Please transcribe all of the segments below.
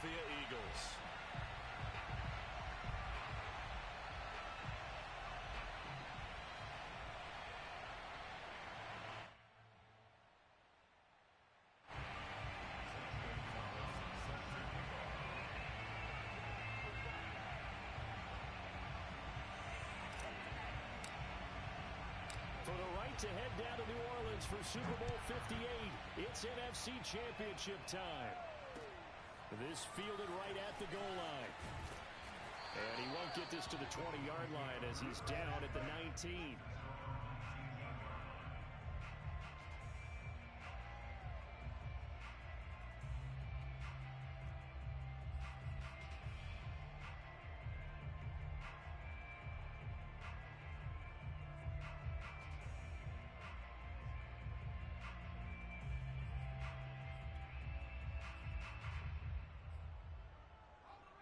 Philadelphia Eagles. For the right to head down to New Orleans for Super Bowl 58, it's NFC Championship time. This fielded right at the goal line. And he won't get this to the 20-yard line as he's down at the 19.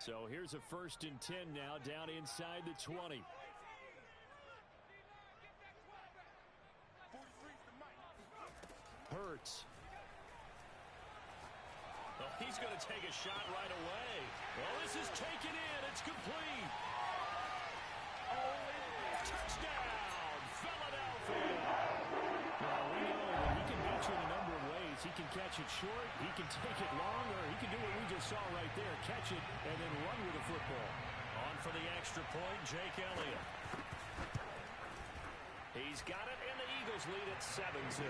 So here's a 1st and 10 now down inside the 20. Hurts. Well, he's going to take a shot right away. Well, this is taken in. It's complete. Touchdown, Philadelphia. Well, we know that he can beat you in a number of ways. He can catch it short, he can take it long, or he can do what we just saw right there, catch it and then run with the football. On for the extra point, Jake Elliott. He's got it, and the Eagles lead at 7-0.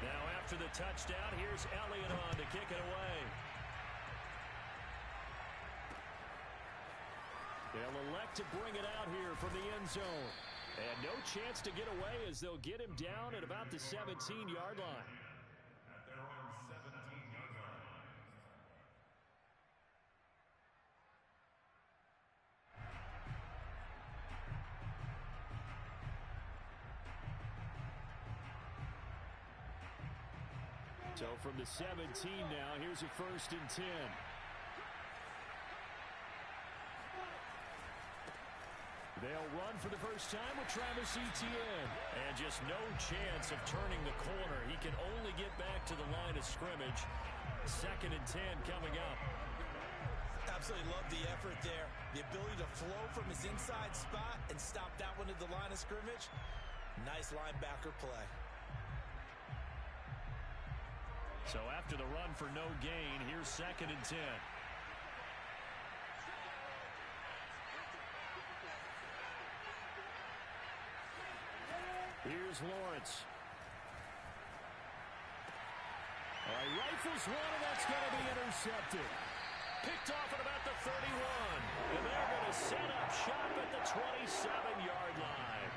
Now after the touchdown, here's Elliott on to kick it away. They'll elect to bring it out here from the end zone. And no chance to get away as they'll get him down at about the 17-yard line. At their own 17-yard line. So from the 17 now, here's a 1st and 10. They'll run for the first time with Travis Etienne. And just no chance of turning the corner. He can only get back to the line of scrimmage. 2nd and 10 coming up. Absolutely love the effort there. The ability to flow from his inside spot and stop that one at the line of scrimmage. Nice linebacker play. So after the run for no gain, here's 2nd and 10. Here's Lawrence. All right, rifles one, and that's going to be intercepted. Picked off at about the 31. And they're going to set up shop at the 27-yard line.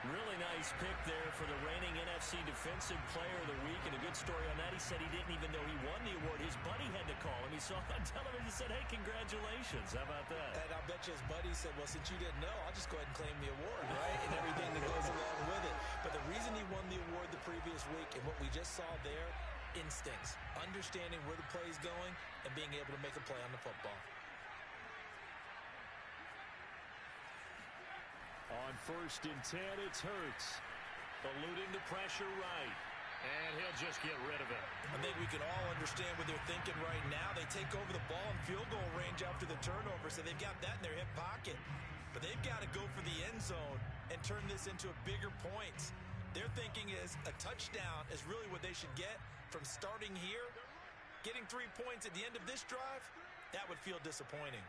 Really nice pick there for the reigning NFC Defensive Player of the Week. And a good story on that. He said he didn't even know he won the award. His buddy had to call him. He saw it on television and said, hey, congratulations. How about that? And I'll bet you his buddy said, well, since you didn't know, I'll just go ahead and claim the award, right? And everything that goes along with it. But the reason he won the award the previous week and what we just saw there, instincts, understanding where the play is going and being able to make a play on the football. On 1st and 10, it's Hurts. Eluding the pressure right. And he'll just get rid of it. I think we can all understand what they're thinking right now. They take over the ball in field goal range after the turnover, so they've got that in their hip pocket. But they've got to go for the end zone and turn this into a bigger points. Their thinking is a touchdown is really what they should get from starting here. Getting 3 points at the end of this drive, that would feel disappointing.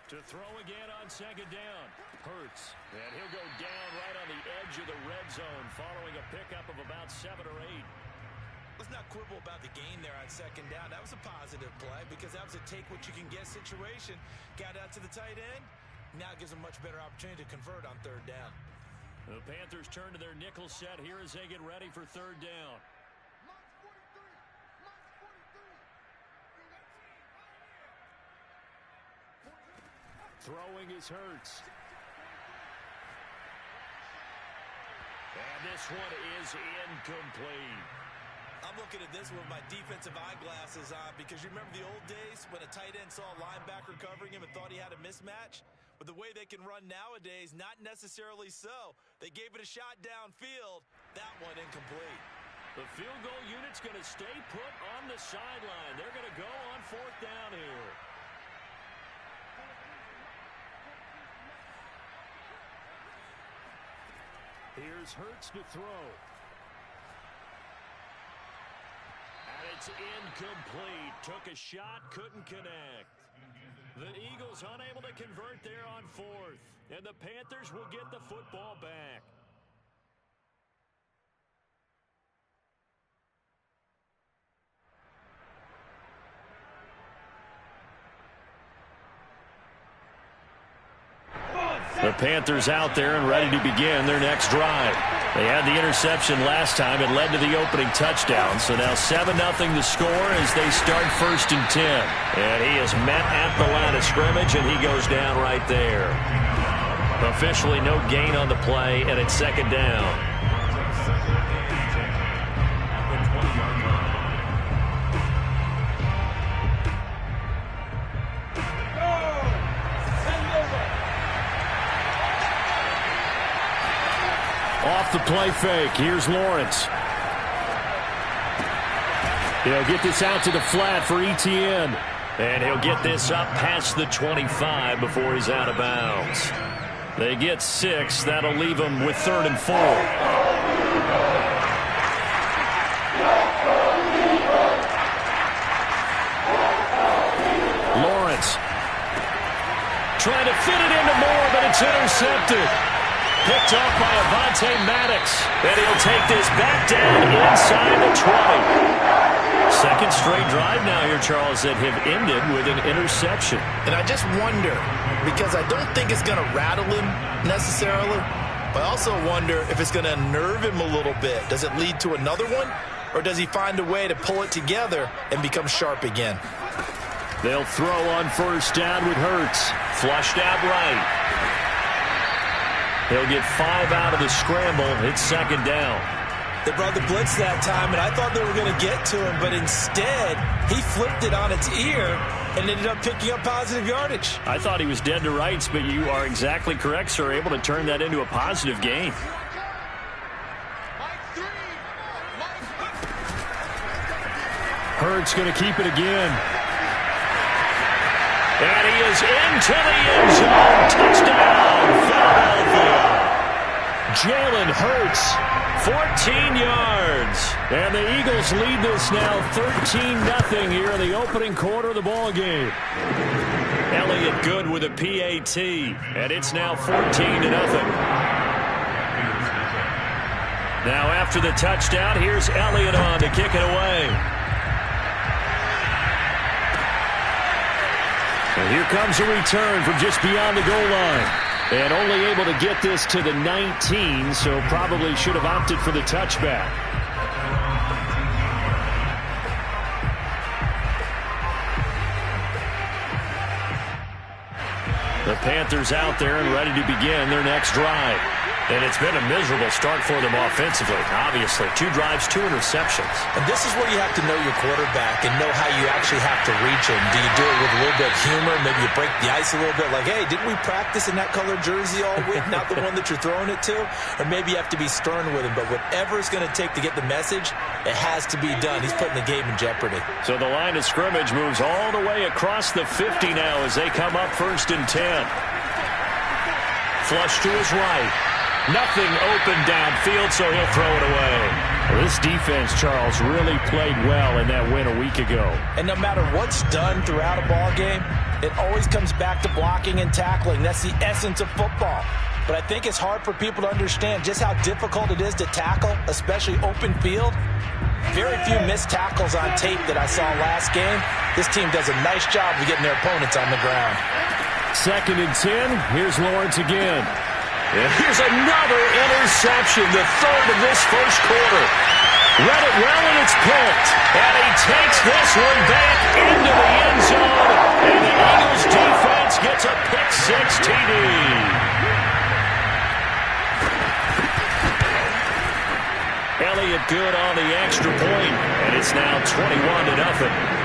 To throw again on 2nd down. Hurts. And he'll go down right on the edge of the red zone following a pickup of about 7 or 8. Let's not quibble about the gain there on 2nd down. That was a positive play because that was a take-what-you-can-get situation. Got out to the tight end. Now it gives them a much better opportunity to convert on 3rd down. The Panthers turn to their nickel set here as they get ready for 3rd down. Throwing is Hurts. And this one is incomplete. I'm looking at this one with my defensive eyeglasses on because you remember the old days when a tight end saw a linebacker covering him and thought he had a mismatch? But the way they can run nowadays, not necessarily so. They gave it a shot downfield. That one incomplete. The field goal unit's going to stay put on the sideline. They're going to go on 4th down here. Here's Hurts to throw. And it's incomplete. Took a shot, couldn't connect. The Eagles unable to convert there on 4th. And the Panthers will get the football back. The Panthers out there and ready to begin their next drive. They had the interception last time. It led to the opening touchdown. So now 7-0 the score as they start 1st and 10. And he is met at the line of scrimmage, and he goes down right there. Officially no gain on the play, and it's 2nd down. Off the play fake. Here's Lawrence. He'll get this out to the flat for Etienne. And he'll get this up past the 25 before he's out of bounds. They get 6. That'll leave them with 3rd and 4. Lawrence trying to fit it into Moore, but it's intercepted. Picked off by Avonte Maddox. And he'll take this back down inside the 20. Second straight drive now here, Charles, that have ended with an interception. And I just wonder, because I don't think it's going to rattle him necessarily, but I also wonder if it's going to unnerve him a little bit. Does it lead to another one, or does he find a way to pull it together and become sharp again? They'll throw on 1st down with Hurts. Flushed out right. He'll get 5 out of the scramble. It's 2nd down. They brought the blitz that time, and I thought they were going to get to him, but instead, he flipped it on its ear and ended up picking up positive yardage. I thought he was dead to rights, but you are exactly correct, sir. Able to turn that into a positive gain. Hurts going to keep it again. And he is into the end zone. Touchdown, Philadelphia. Jalen Hurts, 14 yards. And the Eagles lead this now 13-0 here in the opening quarter of the ball game. Elliott good with a PAT. And it's now 14-0. Now after the touchdown, here's Elliott on to kick it away. And here comes a return from just beyond the goal line. And only able to get this to the 19, so probably should have opted for the touchback. The Panthers out there and ready to begin their next drive. And it's been a miserable start for them offensively, obviously. 2 drives, 2 interceptions. And this is where you have to know your quarterback and know how you actually have to reach him. Do you do it with a little bit of humor? Maybe you break the ice a little bit like, hey, didn't we practice in that colored jersey all week? Not the one that you're throwing it to? Or maybe you have to be stern with him. But whatever it's going to take to get the message, it has to be done. He's putting the game in jeopardy. So the line of scrimmage moves all the way across the 50 now as they come up 1st and 10. Flush to his right. Nothing open downfield, so he'll throw it away. Well, this defense, Charles, really played well in that win a week ago. And no matter what's done throughout a ball game, it always comes back to blocking and tackling. That's the essence of football. But I think it's hard for people to understand just how difficult it is to tackle, especially open field. Very few missed tackles on tape that I saw last game. This team does a nice job of getting their opponents on the ground. 2nd and 10. Here's Lawrence again. And here's another interception, the 3rd of this first quarter. Read it well, and it's picked. And he takes this one back into the end zone. And the Eagles defense gets a pick-6 TD. Elliott good on the extra point, and it's now 21-0.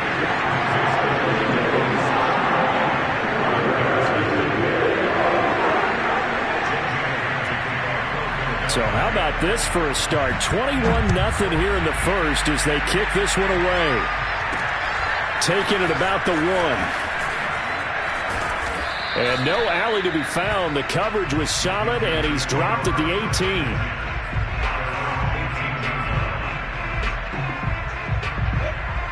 So how about this for a start? 21-0 here in the first as they kick this one away. Taking it about the 1. And no alley to be found. The coverage was solid, and he's dropped at the 18.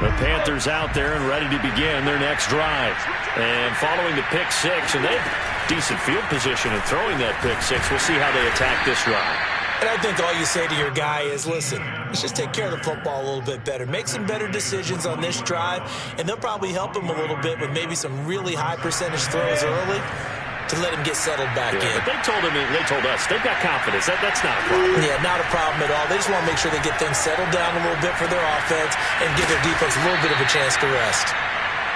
The Panthers out there and ready to begin their next drive. And following the pick 6, and they have decent field position in throwing that pick 6. We'll see how they attack this drive. And I think all you say to your guy is, listen, let's just take care of the football a little bit better. Make some better decisions on this drive, and they'll probably help him a little bit with maybe some really high percentage throws early to let him get settled back in. But they told us, they've got confidence. That's not a problem. Yeah, not a problem at all. They just want to make sure they get things settled down a little bit for their offense and give their defense a little bit of a chance to rest.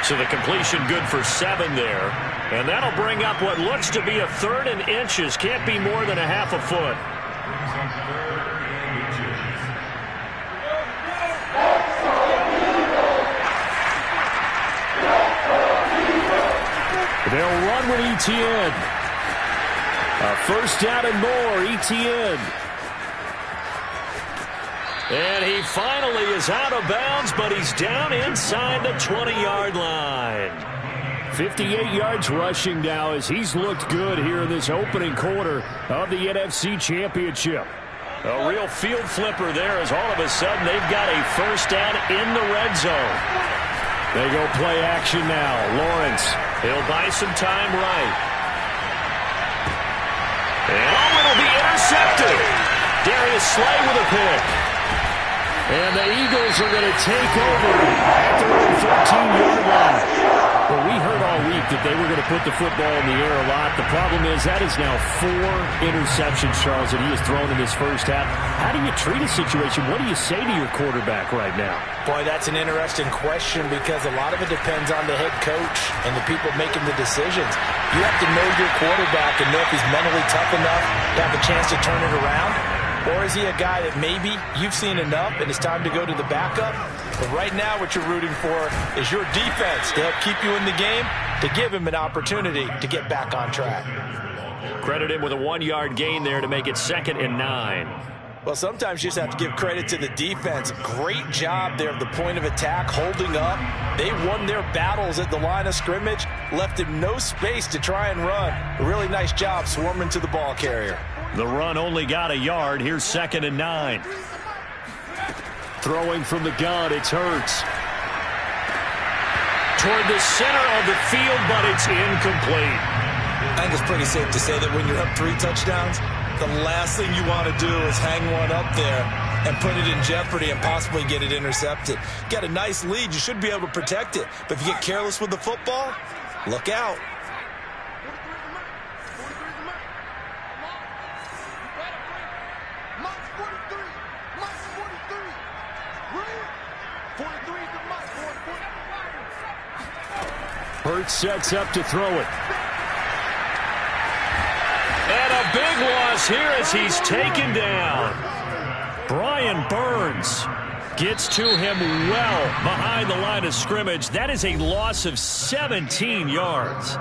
So the completion good for 7 there. And that'll bring up what looks to be a 3rd and inches. Can't be more than a half a foot. They'll run with Etienne. A first down and more, Etienne. And he finally is out of bounds, but he's down inside the 20-yard line. 58 yards rushing now as he's looked good here in this opening quarter of the NFC Championship. A real field flipper there as all of a sudden they've got a first down in the red zone. They go play action now. Lawrence. He'll buy some time right. And it'll be intercepted. Darius Slay with a pick. And the Eagles are going to take over at their own 14-yard line. Well, we heard all week that they were going to put the football in the air a lot. The problem is that is now 4 interceptions, Charles, that he has thrown in this first half. How do you treat a situation? What do you say to your quarterback right now? Boy, that's an interesting question because a lot of it depends on the head coach and the people making the decisions. You have to know your quarterback and know if he's mentally tough enough to have a chance to turn it around. Or is he a guy that maybe you've seen enough and it's time to go to the backup? But right now what you're rooting for is your defense to help keep you in the game, to give him an opportunity to get back on track. Credit him with a 1-yard gain there to make it 2nd and 9. Well, sometimes you just have to give credit to the defense. Great job there at the point of attack, holding up. They won their battles at the line of scrimmage, left him no space to try and run. A really nice job swarming to the ball carrier. The run only got a yard. Here's 2nd and 9. Throwing from the gun, it's Hurts. Toward the center of the field, but it's incomplete. I think it's pretty safe to say that when you're up 3 touchdowns, the last thing you want to do is hang one up there and put it in jeopardy and possibly get it intercepted. You got a nice lead. You should be able to protect it. But if you get careless with the football, look out. Hurts sets up to throw it. And a big loss here as he's taken down. Brian Burns gets to him well behind the line of scrimmage. That is a loss of 17 yards.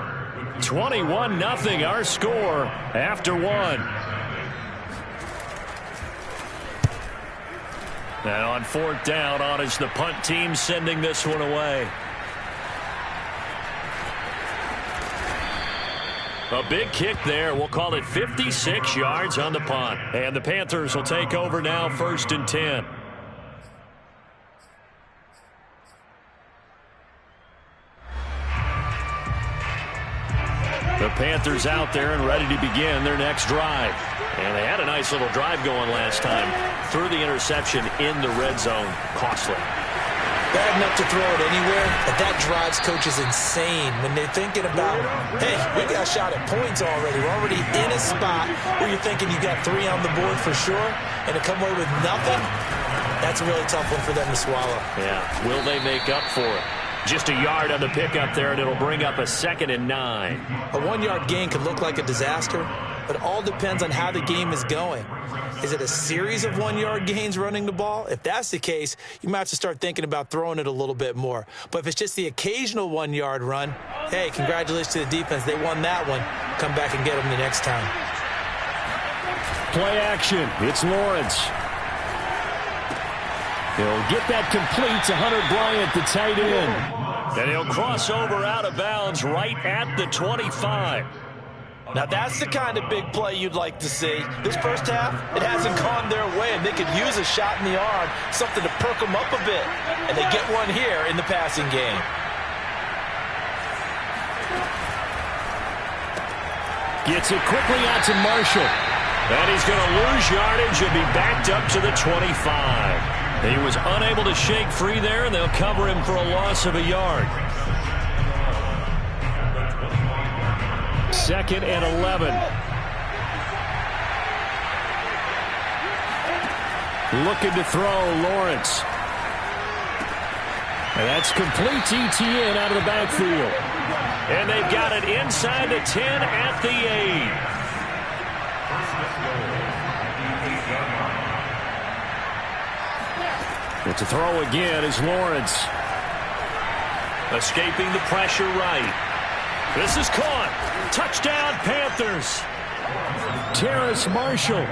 21-0 our score after 1. And on 4th down, on is the punt team sending this one away. A big kick there. We'll call it 56 yards on the punt. And the Panthers will take over now, 1st and 10. The Panthers out there and ready to begin their next drive. And they had a nice little drive going last time. Threw the interception in the red zone. Costly. Bad enough to throw it anywhere, but that drives coaches insane when they're thinking about, hey, we got a shot at points already. We're already in a spot where you're thinking you got 3 on the board for sure, and to come away with nothing, that's a really tough one for them to swallow. Yeah, will they make up for it? Just a yard on the pickup there, and it'll bring up a 2nd and 9. A 1-yard gain could look like a disaster, but it all depends on how the game is going. Is it a series of 1-yard gains running the ball? If that's the case, you might have to start thinking about throwing it a little bit more. But if it's just the occasional 1-yard run, hey, congratulations to the defense. They won that one. Come back and get them the next time. Play action. It's Lawrence. He'll get that complete to Hunter Bryant, the tight end. And he'll cross over out of bounds right at the 25. Now, that's the kind of big play you'd like to see. This first half, it hasn't gone their way, and they could use a shot in the arm, something to perk them up a bit. And they get one here in the passing game. Gets it quickly out to Marshall. And he's going to lose yardage and be backed up to the 25. He was unable to shake free there, and they'll cover him for a loss of a yard. 2nd and 11. Looking to throw, Lawrence. And that's complete to Etienne out of the backfield. And they've got it inside the 10 at the 8. But to throw again is Lawrence. Escaping the pressure right. This is caught. Touchdown, Panthers. Terrace Marshall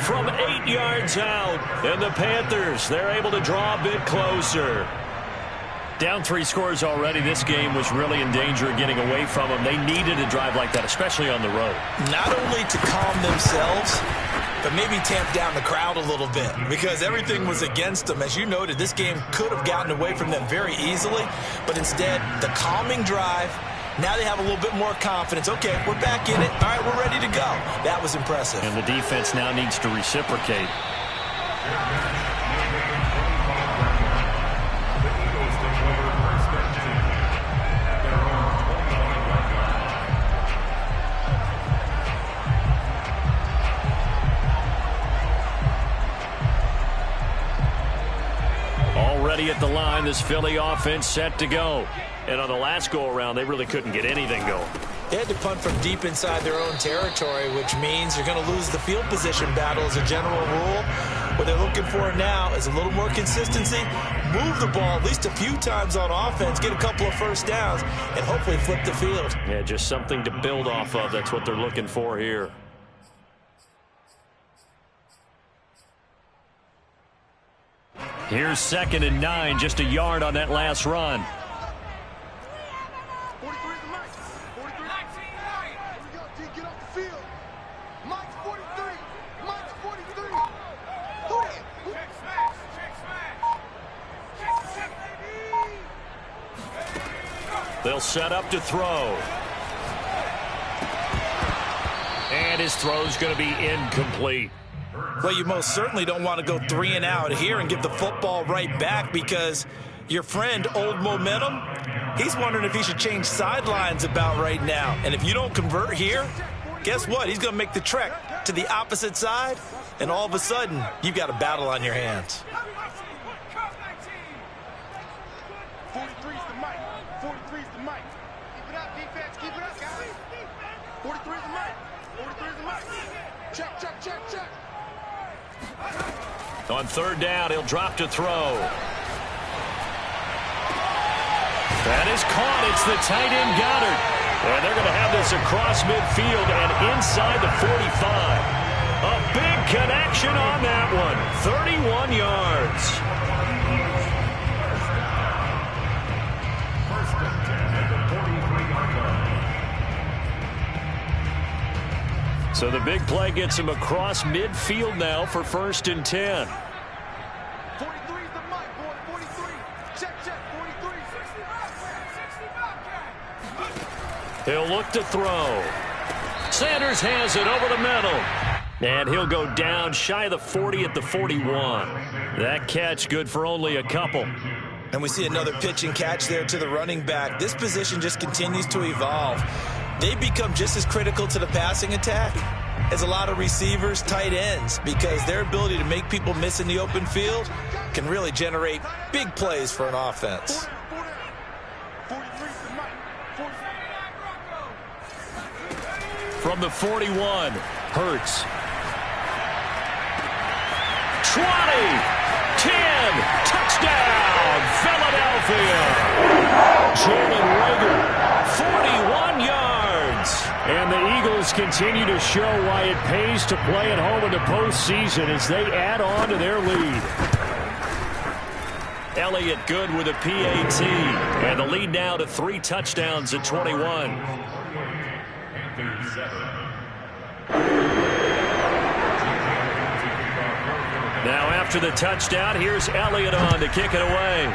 from 8 yards out. And the Panthers, they're able to draw a bit closer. Down 3 scores already. This game was really in danger of getting away from them. They needed a drive like that, especially on the road. Not only to calm themselves, but maybe tamp down the crowd a little bit, because everything was against them. As you noted, this game could have gotten away from them very easily, but instead, the calming drive, now they have a little bit more confidence. Okay, we're back in it. All right, we're ready to go. That was impressive. And the defense now needs to reciprocate. Already at the line, this Philly offense set to go. And on the last go-around, they really couldn't get anything going. They had to punt from deep inside their own territory, which means you're going to lose the field position battle as a general rule. What they're looking for now is a little more consistency, move the ball at least a few times on offense, get a couple of first downs, and hopefully flip the field. Yeah, just something to build off of. That's what they're looking for here. Here's 2nd and 9, just a yard on that last run. They'll set up to throw. And his throw's going to be incomplete. Well, you most certainly don't want to go 3 and out here and give the football right back, because your friend, Old Momentum, he's wondering if he should change sidelines about right now. And if you don't convert here, guess what? He's going to make the trek to the opposite side, and all of a sudden, you've got a battle on your hands. 43's the mic. 43's the mic. Keep it up, defense. Keep it up, guys. 43's the mic. 43's the mic. Check, check, check, check. On 3rd down, he'll drop to throw. That is caught. It's the tight end, Goddard. And they're going to have this across midfield and inside the 45. A big connection on that one. 31 yards. So the big play gets him across midfield now for 1st and 10. 43's the mic, boy. 43. Check, check. 43. 60 back. He'll look to throw. Sanders has it over the middle. And he'll go down shy of the 40 at the 41. That catch good for only a couple. And we see another pitch and catch there to the running back. This position just continues to evolve. They become just as critical to the passing attack as a lot of receivers, tight ends, because their ability to make people miss in the open field can really generate big plays for an offense. 43's the mic. From the 41, Hurts. 20, 10, touchdown, Philadelphia. Jalen Reagor, 41 yards. And the Eagles continue to show why it pays to play at home in the postseason as they add on to their lead. Elliott good with a PAT. And the lead now to 3 touchdowns at 21. Now after the touchdown, here's Elliott on to kick it away.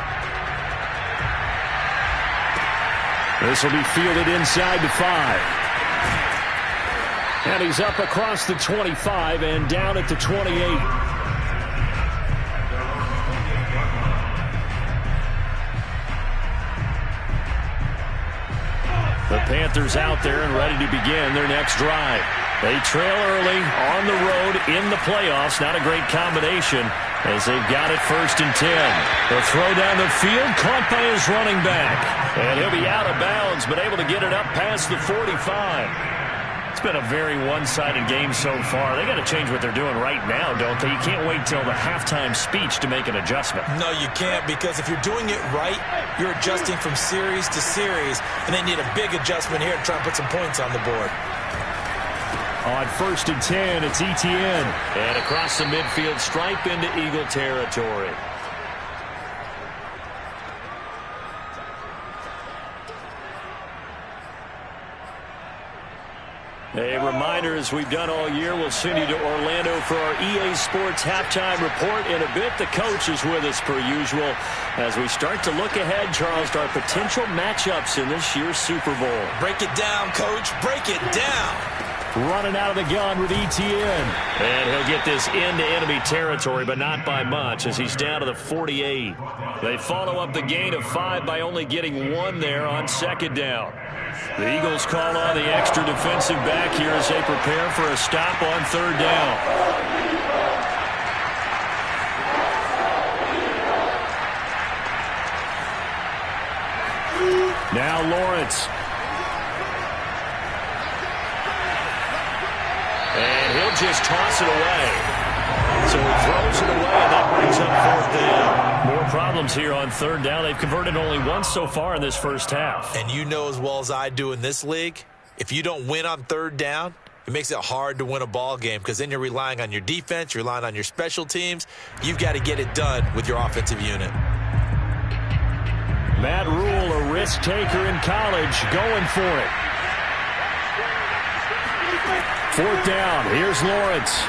This will be fielded inside the 5. And he's up across the 25 and down at the 28. The Panthers out there and ready to begin their next drive. They trail early on the road in the playoffs. Not a great combination as they've got it 1st and 10. The throw down the field, caught by his running back. And he'll be out of bounds, but able to get it up past the 45. It's been a very one-sided game so far. They got to change what they're doing right now, don't they? You can't wait till the halftime speech to make an adjustment. No, you can't, because if you're doing it right, you're adjusting from series to series, and they need a big adjustment here to try and put some points on the board. On 1st and 10, it's Etienne. And across the midfield stripe into Eagle territory. A reminder, as we've done all year, we'll send you to Orlando for our EA Sports halftime report. In a bit, the coach is with us per usual as we start to look ahead, Charles, to our potential matchups in this year's Super Bowl. Break it down, Coach. Break it down. Running out of the gun with Etienne. And he'll get this into enemy territory, but not by much, as he's down to the 48. They follow up the gain of 5 by only getting 1 there on 2nd down. The Eagles call on the extra defensive back here as they prepare for a stop on 3rd down. Now Lawrence. And he'll just toss it away. So he throws it away, and that brings up 4th down. More problems here on 3rd down. They've converted only once so far in this first half. And you know as well as I do in this league, if you don't win on 3rd down, it makes it hard to win a ball game because then you're relying on your defense, you're relying on your special teams. You've got to get it done with your offensive unit. Matt Rule, a risk taker in college, going for it. 4th down. Here's Lawrence.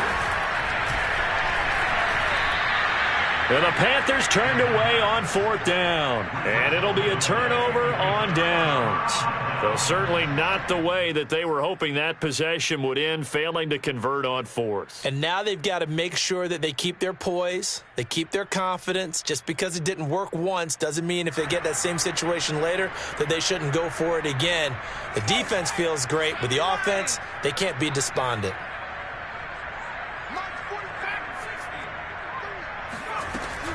And the Panthers turned away on 4th down. And it'll be a turnover on downs. Though certainly not the way that they were hoping that possession would end, failing to convert on 4th. And now they've got to make sure that they keep their poise, they keep their confidence. Just because it didn't work once doesn't mean if they get that same situation later that they shouldn't go for it again. The defense feels great, but the offense, they can't be despondent.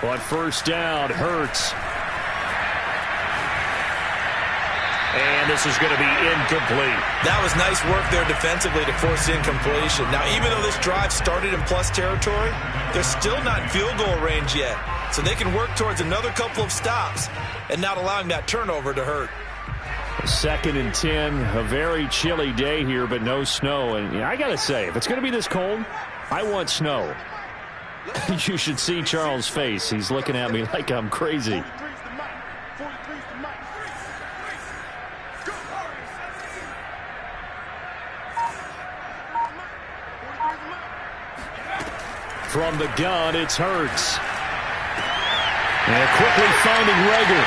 On 1st down, Hurts. And this is going to be incomplete. That was nice work there defensively to force incompletion. Now, even though this drive started in plus territory, they're still not in field goal range yet. So they can work towards another couple of stops and not allowing that turnover to hurt. 2nd and 10, a very chilly day here, but no snow. And I got to say, if it's going to be this cold, I want snow. You should see Charles' face. He's looking at me like I'm crazy. From the gun, it's Hurts. And quickly finding Reagor.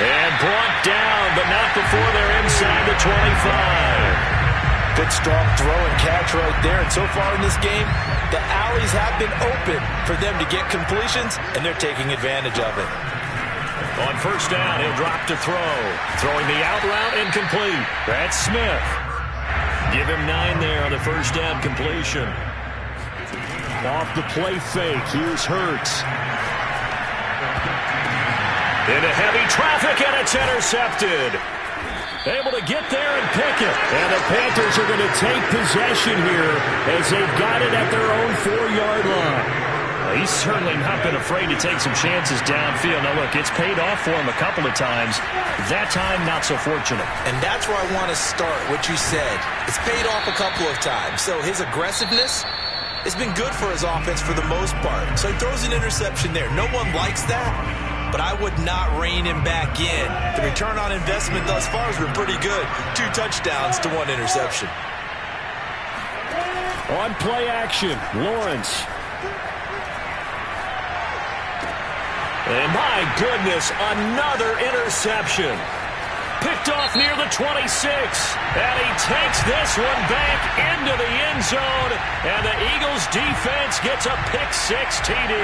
And brought down, but not before they're inside the 25. Good strong throw and catch right there. And so far in this game, the alleys have been open for them to get completions, and they're taking advantage of it. On 1st down, he'll drop to throw. Throwing the out route, incomplete. That's Smith. Give him 9 there on the 1st down completion. Off the play fake, here's Hurts. Into heavy traffic, and it's intercepted. Able to get there and pick it. And the Panthers are going to take possession here as they've got it at their own 4-yard line. He's certainly not been afraid to take some chances downfield. Now, look, it's paid off for him a couple of times. That time, not so fortunate. And that's where I want to start, what you said. It's paid off a couple of times. So his aggressiveness has been good for his offense for the most part. So he throws an interception there. No one likes that, but I would not rein him back in. The return on investment thus far has been pretty good. 2 touchdowns to 1 interception. On play action, Lawrence. And my goodness, another interception. Picked off near the 26. And he takes this one back into the end zone. And the Eagles defense gets a pick-6 TD.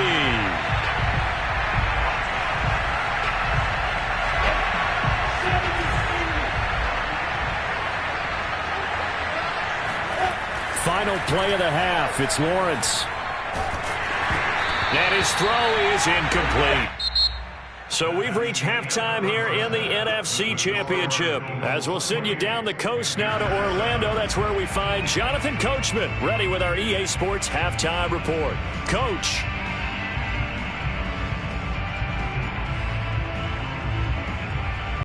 Final play of the half. It's Lawrence. And his throw is incomplete. So we've reached halftime here in the NFC Championship. As we'll send you down the coast now to Orlando, that's where we find Jonathan Coachman ready with our EA Sports Halftime Report. Coach.